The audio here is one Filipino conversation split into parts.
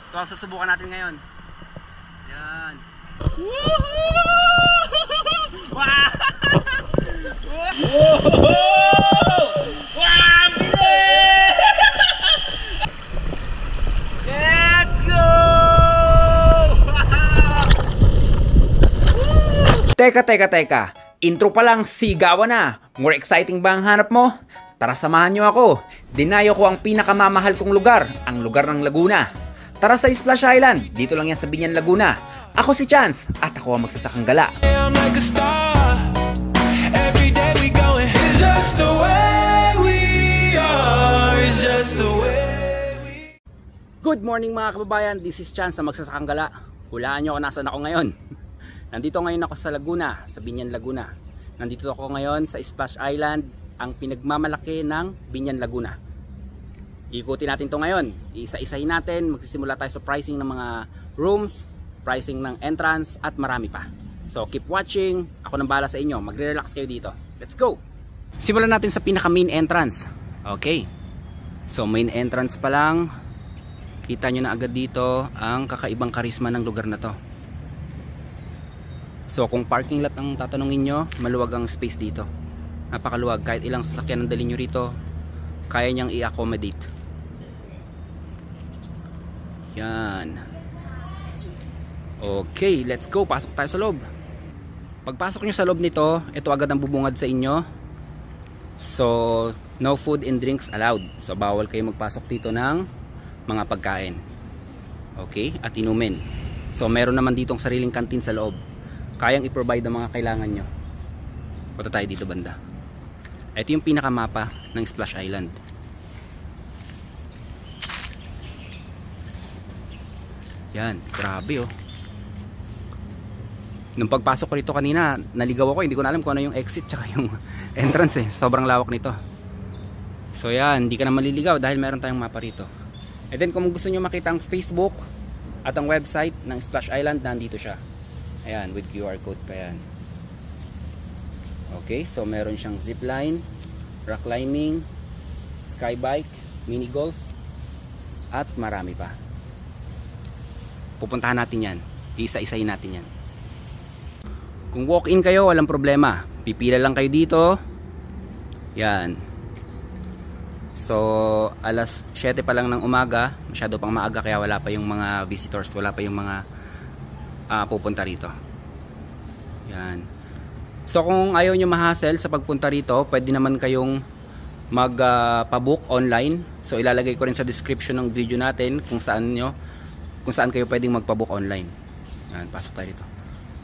Ito ang susubukan natin ngayon. Yan. Wow! Wow! Bilis! Let's go! Teka. Intro pa lang, sigawan na. More exciting ba ang hanap mo? Tara samahan nyo ako. Dinayo ko ang pinakamamahal kong lugar, ang lugar ng Laguna. Tara sa Splash Island, dito lang yan sa Biñan, Laguna. Ako si Chance at ako ang magsasakang gala. Good morning mga kababayan, this is Chance na magsasakang gala. Hulaan nyo kung nasan ako ngayon. Nandito ngayon ako sa Laguna, sa Biñan, Laguna. Nandito ako ngayon sa Splash Island, ang pinagmamalaki ng Biñan, Laguna. Ikutin natin to ngayon, isa-isahin natin, magsisimula tayo sa pricing ng mga rooms, pricing ng entrance at marami pa. So keep watching, ako nang bahala sa inyo, magre-relax kayo dito. Let's go! Simulan natin sa pinaka main entrance. Okay, so main entrance pa lang, kita nyo na agad dito ang kakaibang karisma ng lugar na to. So kung parking lot ang tatanungin nyo, maluwag ang space dito. Napakaluwag, kahit ilang sasakyan ang dali nyo rito, kaya niyang i-accommodate. Yan. Okay, let's go. Pasok tayo sa loob. Pagpasok nyo sa loob nito, ito agad ang bubungad sa inyo. So, no food and drinks allowed. So, bawal kayo magpasok dito ng mga pagkain. Okay, at inumin. So, meron naman ditong sariling kantin sa loob. Kayang i-provide ang mga kailangan nyo. Punta tayo dito banda. Ito yung pinakamapa ng Splash Island. Yan, grabe oh. Nung pagpasok ko rito kanina, naligaw ako, hindi ko na alam kung ano yung exit tsaka yung entrance eh. Sobrang lawak nito. So yan, hindi ka na maliligaw dahil meron tayong mapa rito. And then kung gusto nyo makita ang Facebook at ang website ng Splash Island, nandito siya. Ayan, with QR code pa yan. Okay, so meron siyang zipline, rock climbing, skybike, mini golf, at marami pa. Pupuntahan natin yan, isa-isahin natin yan. Kung walk-in kayo, walang problema, pipila lang kayo dito. Yan. So alas 7 pa lang ng umaga, masyado pang maaga, kaya wala pa yung mga visitors, wala pa yung mga pupunta rito. Yan. So kung ayaw nyo ma-hassle sa pagpunta rito, pwede naman kayong magpabook online. So ilalagay ko rin sa description ng video natin kung saan kayo pwedeng magpabook online. Yan, pasok tayo dito.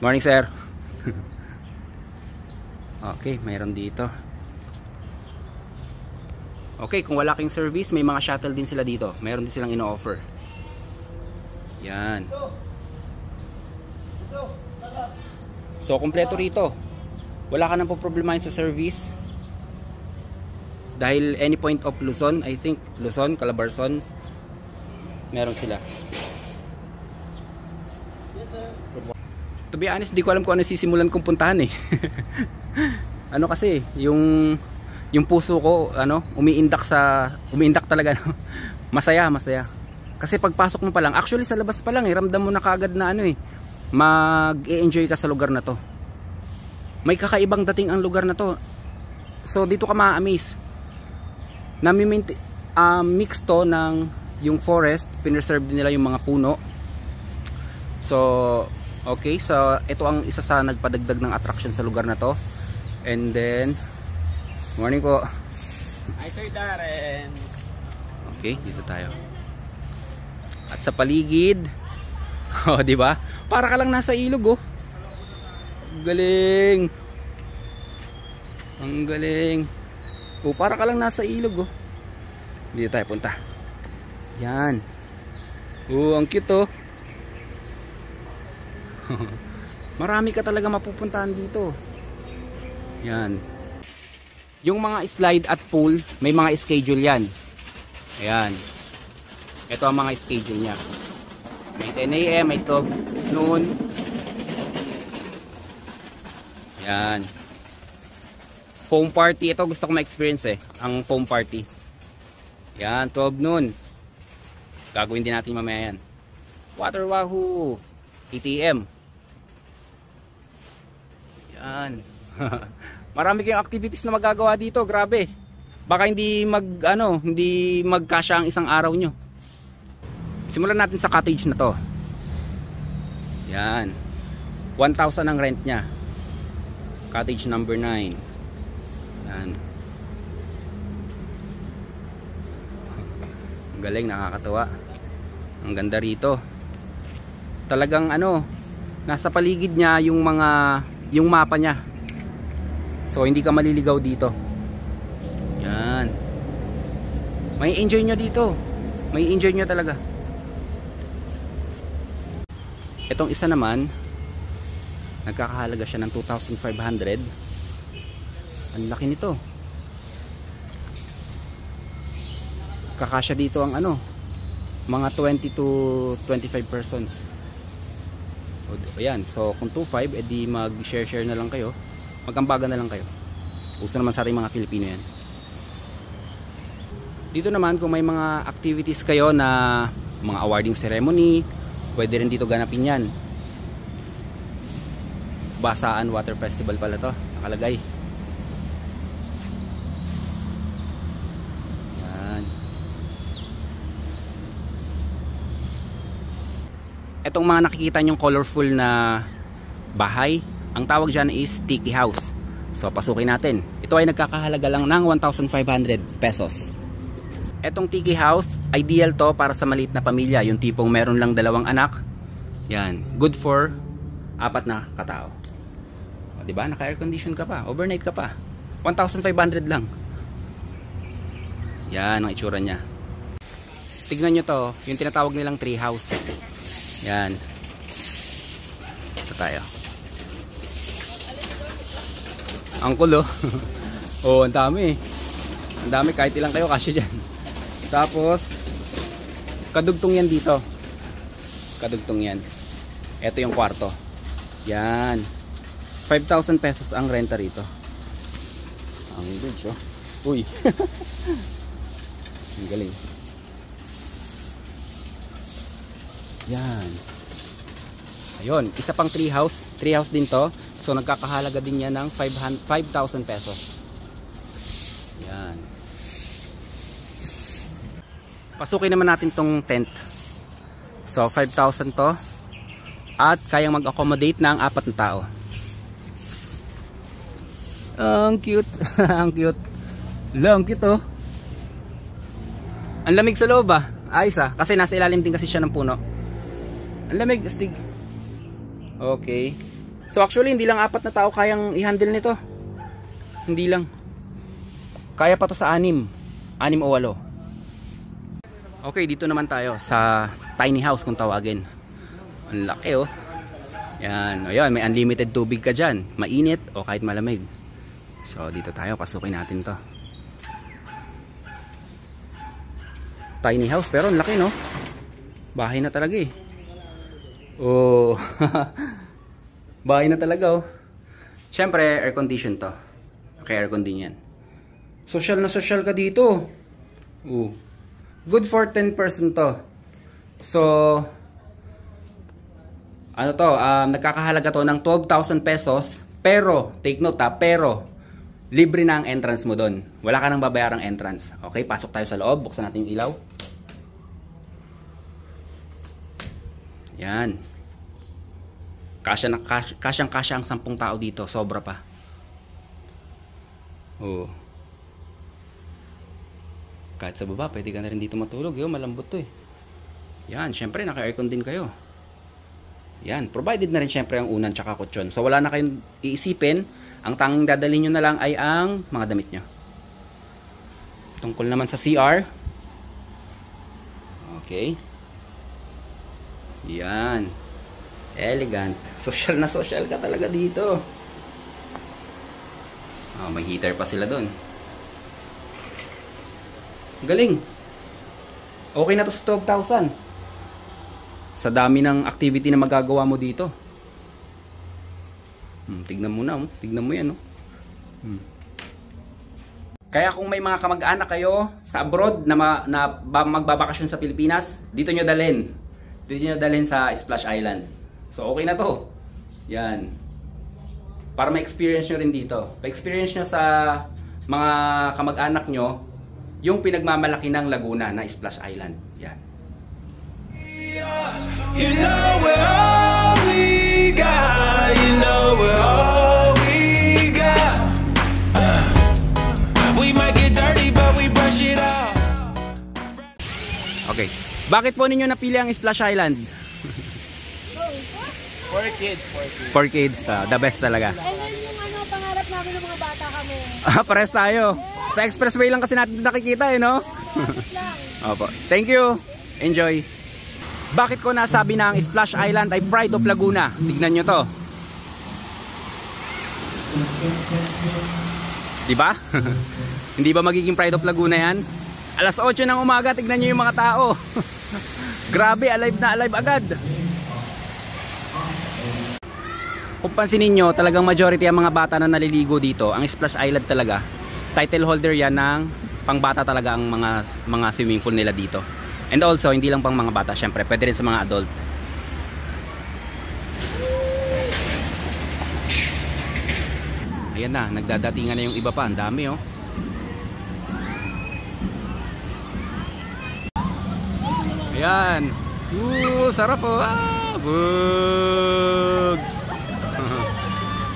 Morning sir. Okay, mayroon dito. Okay, kung wala kayong service, may mga shuttle din sila dito. Mayroon din silang ino-offer. Yan. So kompleto rito. Wala ka nang poproblemahin sa service. Dahil any point of Luzon, I think Luzon, Calabarzon, meron sila. To be honest, di ko alam kung ano sisimulan kong puntahan eh. Ano kasi, yung puso ko, umiindak talaga. Masaya. Kasi pagpasok mo pa lang, actually sa labas pa lang, ramdam mo na kaagad na mag-e-enjoy ka sa lugar na to. May kakaibang dating ang lugar na to. So dito ka ma-amaze. Mix to ng yung forest, pinreserve din nila yung mga puno. So okay, so ito ang isa sa nagpadagdag ng attraction sa lugar na to. And then morning po. Hi Sir Darren. Okay, dito tayo. At sa paligid, oh, di ba? Para ka lang nasa ilog oh. Galing. Ang galing. Oh, para ka lang nasa ilog oh. Dito tayo punta. Yan. Oh, ang cute oh. Marami ka talaga mapupuntahan dito. Yan. Yung mga slide at pool, may mga schedule yan. Ayan. Ito ang mga schedule niya. May 10 AM, may 12 noon. Yan. Foam party, ito gusto ko ma-experience ang foam party. Yan, 12 noon. Gagawin din natin mamaya yan. Water Wahoo ATM. Yan. Marami kayong activities na magagawa dito, grabe. Baka hindi hindi magkasya ang isang araw nyo. Simulan natin sa cottage na to. Yan. 1,000 ang rent nya. Cottage number 9. Yan. Ang galing, nakakatuwa. Ang ganda rito. Talagang nasa paligid niya yung mapa niya. So hindi ka maliligaw dito. Yan. May enjoy nyo dito. May enjoy nyo talaga. Itong isa naman, nagkakahalaga siya ng 2,500. Ang laki nito. Kakasya dito ang mga 20 to 25 persons. O yan, so kung 2,500, edi mag-share na lang kayo. Magambaga na lang kayo. Uso naman sa ating mga Pilipino yan. Dito naman kung may mga activities kayo na mga awarding ceremony, pwede rin dito ganapin yan. Basaan Water Festival pala to, nakalagay. Yan. Etong mga nakikita nyong colorful na bahay, ang tawag dyan is Tiki House. So pasukin natin. Ito ay nagkakahalaga lang ng 1,500 pesos. Etong Tiki House, ideal to para sa maliit na pamilya. Yung tipong meron lang 2 anak. Yan, good for 4 na katao. O, diba? Naka-air condition ka pa. Overnight ka pa. 1,500 lang. Yan ang itsura niya. Tignan nyo to. Yung tinatawag nilang tree house. Yan. Ito tayo. Ang kulo. Oh, ang dami. Ang dami, kahit ilang kayo kasya dyan. Tapos kadugtong yan dito. Kadugtong yan. Ito yung kwarto. Yan. 5,000 pesos ang renta rito. Ang good, oh. Uy. Ang galing. Yan. Ayun, isa pang tree house. Tree house din to. So nagkakahalaga din yan ng 5,000 pesos. Yan. Pasukin naman natin tong tent. So 5,000 to. At kayang mag-accommodate ng 4 na tao. Ang cute. Ang cute. Ang cute oh. Ang lamig sa loob ah. Ayos ah. Kasi nasa ilalim din kasi siya ng puno. Ang lamig, astig. Okay. So actually hindi lang 4 na tao kayang i-handle nito. Hindi lang. Kaya pa to sa 6 o 8. Okay, dito naman tayo sa tiny house kung tawagin. Ang laki oh. Yan, ayan, may unlimited tubig ka dyan. Mainit o kahit malamig. So dito tayo, pasukin natin to. Tiny house pero ang laki no. Bahay na talaga eh. Oh. Bahay na talaga oh. Syempre air condition to. Okay, air condition yan. Social na social ka dito. Oh. Good for 10 person to. So ano to, nagkakahalaga to ng 12,000 pesos. Pero, take note ha, pero libre na ang entrance mo doon. Wala ka nang babayarang entrance. Okay, pasok tayo sa loob. Buksan natin yung ilaw. Yan. Kasyang-kasya ang 10 tao dito. Sobra pa. Oh. Kahit sa baba, pwede ka na rin dito matulog. Yo, malambot to eh. Yan, syempre naka-aircon din kayo. Yan, provided na rin syempre ang unan tsaka kutsyon. So wala na kayong iisipin. Ang tanging dadalhin nyo na lang ay ang mga damit nyo. Tungkol naman sa CR. Okay. Yan. Elegant. Social na social ka talaga dito. Oh, may heater pa sila doon. Galing. Okay na to sa 12,000. Sa dami ng activity na magagawa mo dito. Tignan mo na, tignan mo yan. Kaya kung may mga kamag-anak kayo sa abroad na magbabakasyon sa Pilipinas, dito nyo dalhin. dito nyo dalhin sa Splash Island. So okay na to. Yan. Para ma-experience nyo rin dito. Pa-experience nyo sa mga kamag-anak nyo yung pinagmamalaki ng Laguna na Splash Island. Yan. You know we're all we got. You know we're all we got. We might get dirty but we brush it off. Okay. Bakit po ninyo napili ang Splash Island? For kids. For kids, the best talaga. And then yung ano, pangarap namin ng mga bata kami. Pares tayo. Sa expressway lang kasi natin nakikita eh, no? Lapit lang. Opo. Thank you. Enjoy. Bakit ko nasabi na ang Splash Island ay Pride of Laguna? Tignan nyo to. Diba? Hindi ba magiging Pride of Laguna yan? Alas 8 ng umaga, tignan nyo yung mga tao. Grabe, alive na alive agad. Kung pansinin nyo, talagang majority ang mga bata na naliligo dito. Ang Splash Island talaga, title holder yan ng pangbata talaga ang mga swimming pool nila dito. And also, hindi lang pang mga bata, syempre, pwede rin sa mga adult. Ayan na, nagdadatingan na yung iba pa. Ang dami oh. Ayan. Sarap oh. Bug.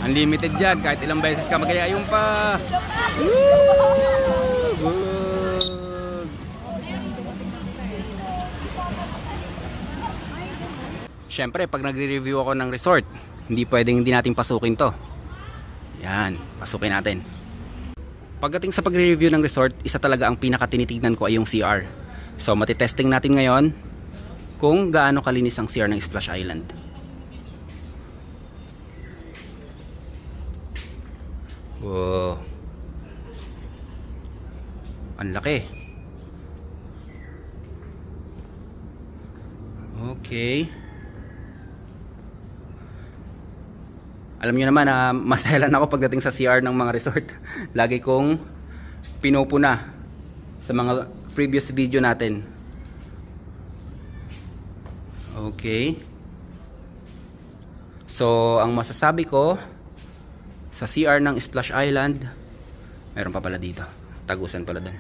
Unlimited dyan. Kahit ilang beses ka magayayong pa. Bug. Siyempre, pag nagre-review ako ng resort, hindi pwedeng hindi natin pasukin to. Yan, pasukin natin. Pagdating sa pagre-review ng resort, isa talaga ang pinakatinitignan ko ay yung CR. So matitesting natin ngayon kung gaano kalinis ang CR ng Splash Island. Wow. Ang laki. Okay. Alam niyo naman na masayalan ako pagdating sa CR ng mga resort. Lagi kong pinupuna sa mga previous video natin. Okay. So, ang masasabi ko sa CR ng Splash Island, meron pa pala dito. Tagusan pala doon.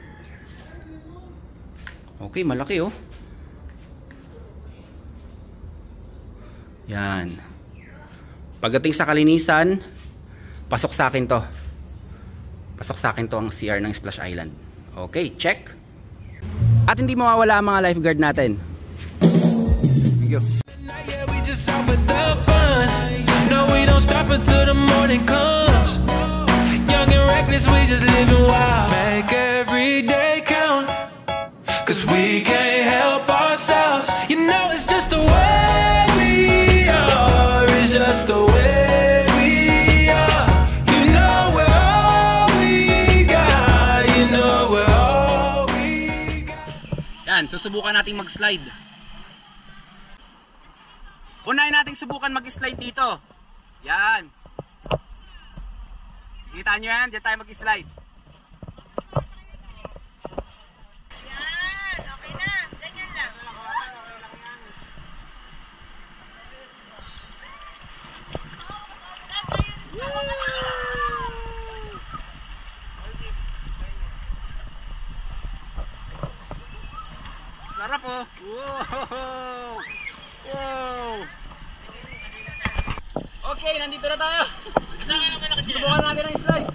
Okay, malaki oh. Yan. Pagdating sa kalinisan, pasok sa akin to. Pasok sa akin to ang CR ng Splash Island. Okay, check. At hindi mawawala ang mga lifeguard natin. Thank you. Yeah, we just out with the fun. No, we don't stop until the morning comes. Young and reckless, we just living wild. Make every day count. Cause we can't help ourselves. You know it's just the way we are. It's just the way we are. You know we're all we got. You know we're all we got. Yan, susubukan nating mag-slide. Unahin nating subukan mag-slide dito. Yan. Kita nyo yan? Diyan tayo mag-slide. Yan, okay na. Ganyan lang. Sarap oh. Wow. Wow. Okay, nandito na tayo. Subukan natin ang slide.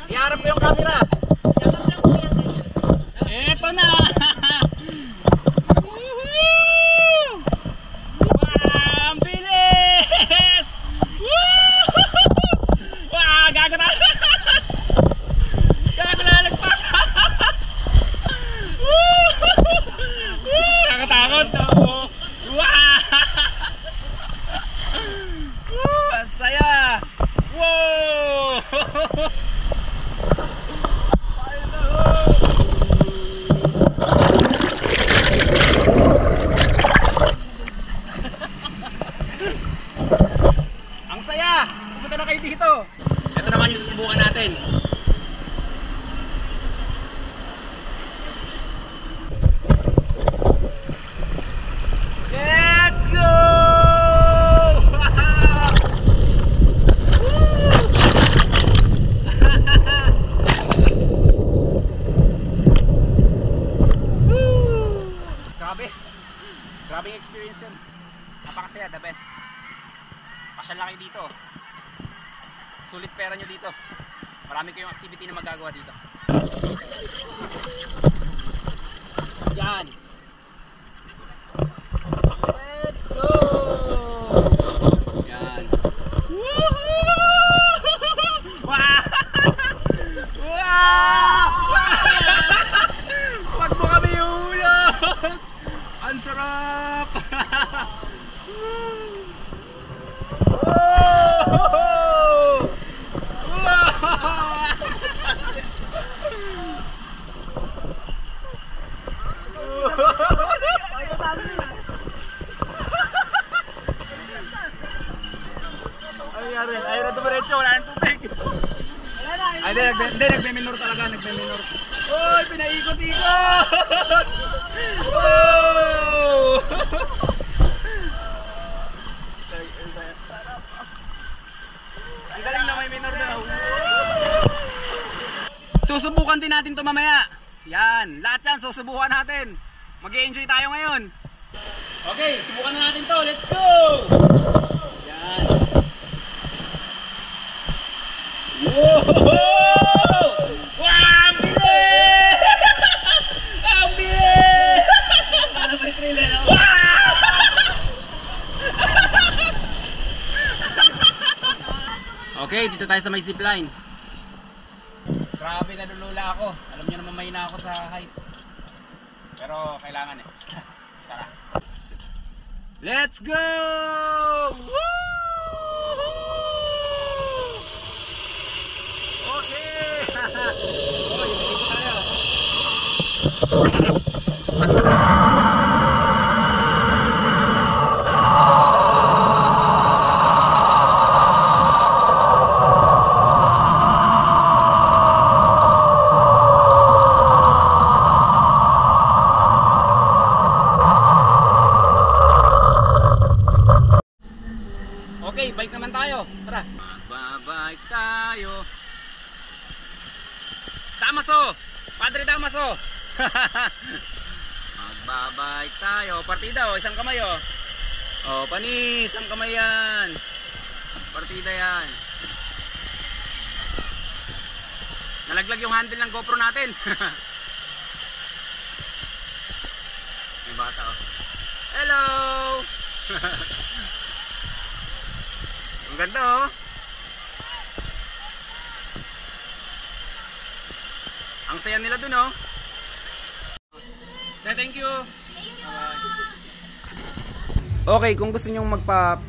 Iharap ko yung camera. Eto na. Wow, ang bilis. Wow, gago na. Gago na nagpas. Nakatakot. Wow. Ang saya. Wow. Grabe yung experience yun. Napakasaya, the best. Pasyal lang kayo dito. Sulit pera nyo dito. Marami kayong activity na magagawa dito. Yan. Let's go! Yan. Wow! Wag mo kami hulog! Ang sarap! Ayaw na dumiretso, wala ng tubig. Ay, hindi, nagme-minor talaga, nagme-minor. Uy, pinaikot-ikot! Oh! Ang galing na may minor na. Susubukan din natin to mamaya. Yan, lahat yan susubukan natin. Mag-i-enjoy tayo ngayon. Okay, subukan na natin to. Let's go! Yan. Wow! Ang bilis! Ang bilis! Ano ba yung trailer? Okay, dito tayo sa may zipline. Grabe, nalulula ako. Alam niyo naman mahina ako sa height. Pero kailangan eh. Tara. Let's go! Woo! Okay! Oh, yung tayo. Okay, bike naman tayo. Tara. Babike tayo. Damaso! Padre Damaso! Magbabike tayo. Partida oh, isang kamay oh. Oh, panis, isang kamay yan. Partida yan. Nalaglag yung handle ng GoPro natin. May bata oh. Hello! Ang ganda oh. Ang saya nila dun oh. So, thank you. Okay, kung gusto nyong magpa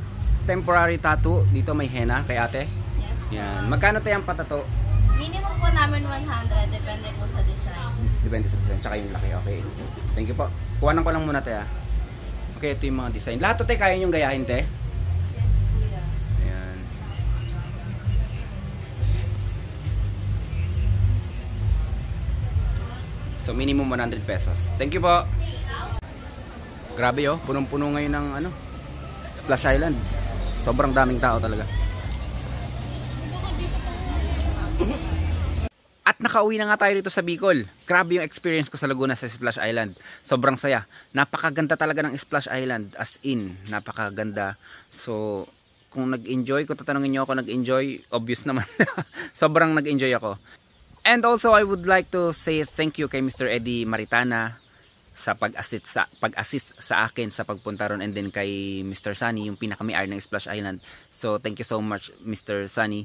temporary tattoo, dito may henna kay ate. Yes. Yan. Magkano tayo ang patato? Minimum po namin 100, depende po sa design. Depende sa design, tsaka yung laki. Okay. Thank you po. Kuhanan ko lang muna tayo. Okay, ito yung mga design. Lahat to tayo kaya nyong gayahin te? So minimum 100 pesos. Thank you po. Grabe oh, punong-puno ngayon ng ano, Splash Island. Sobrang daming tao talaga. At nakauwi na nga tayo dito sa Bicol. Grabe yung experience ko sa Laguna sa Splash Island. Sobrang saya. Napakaganda talaga ng Splash Island, as in, napakaganda. So kung nag-enjoy, kung tatanungin niyo ako nag-enjoy, obvious naman. Sobrang nag-enjoy ako. And also I would like to say thank you kay Mr. Eddie Maritana sa pag-assist sa akin sa pagpunta ron, and then kay Mr. Sunny, yung pinaka-may-ari ng Splash Island. So thank you so much Mr. Sunny.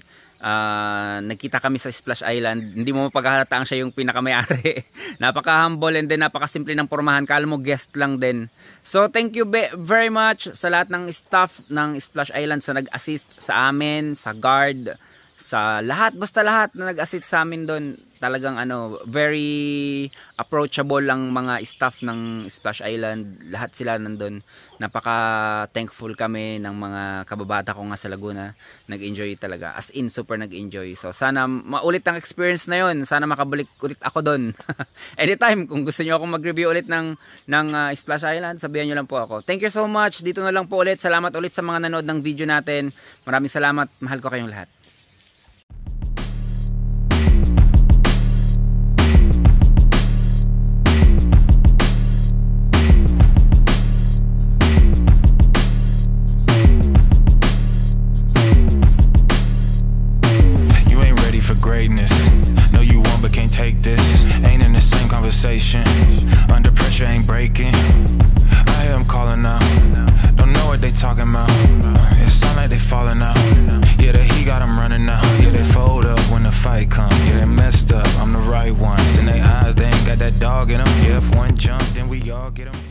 Nagkita kami sa Splash Island, hindi mo mapaghahataan siya yung pinaka-may-ari. Napaka-humble and then napaka-simple ng pormahan, kala mo guest lang din. So thank you very much sa lahat ng staff ng Splash Island sa nag-assist sa amin, sa guard, sa lahat, basta lahat na nag-assist sa amin doon. Talagang ano, very approachable lang mga staff ng Splash Island. Lahat sila nandun. Napaka thankful kami ng mga kababata ko nga sa Laguna. Nag-enjoy talaga, as in super nag-enjoy. So sana maulit ang experience na yon. Sana makabalik ulit ako doon. Anytime kung gusto niyo akong mag-review ulit ng Splash Island, sabihan niyo lang po ako. Thank you so much. Dito na lang po ulit. Salamat ulit sa mga nanood ng video natin. Maraming salamat. Mahal ko kayong lahat. greatness. Know you want but can't take this. Ain't in the same conversation. Under pressure ain't breaking. I hear them calling out. Don't know what they talking about. It sound like they falling out. Yeah, the heat got them running out. Yeah, they fold up when the fight come. Yeah, they messed up, I'm the right ones. In their eyes, they ain't got that dog in them. Yeah, if one jump, then we all get them.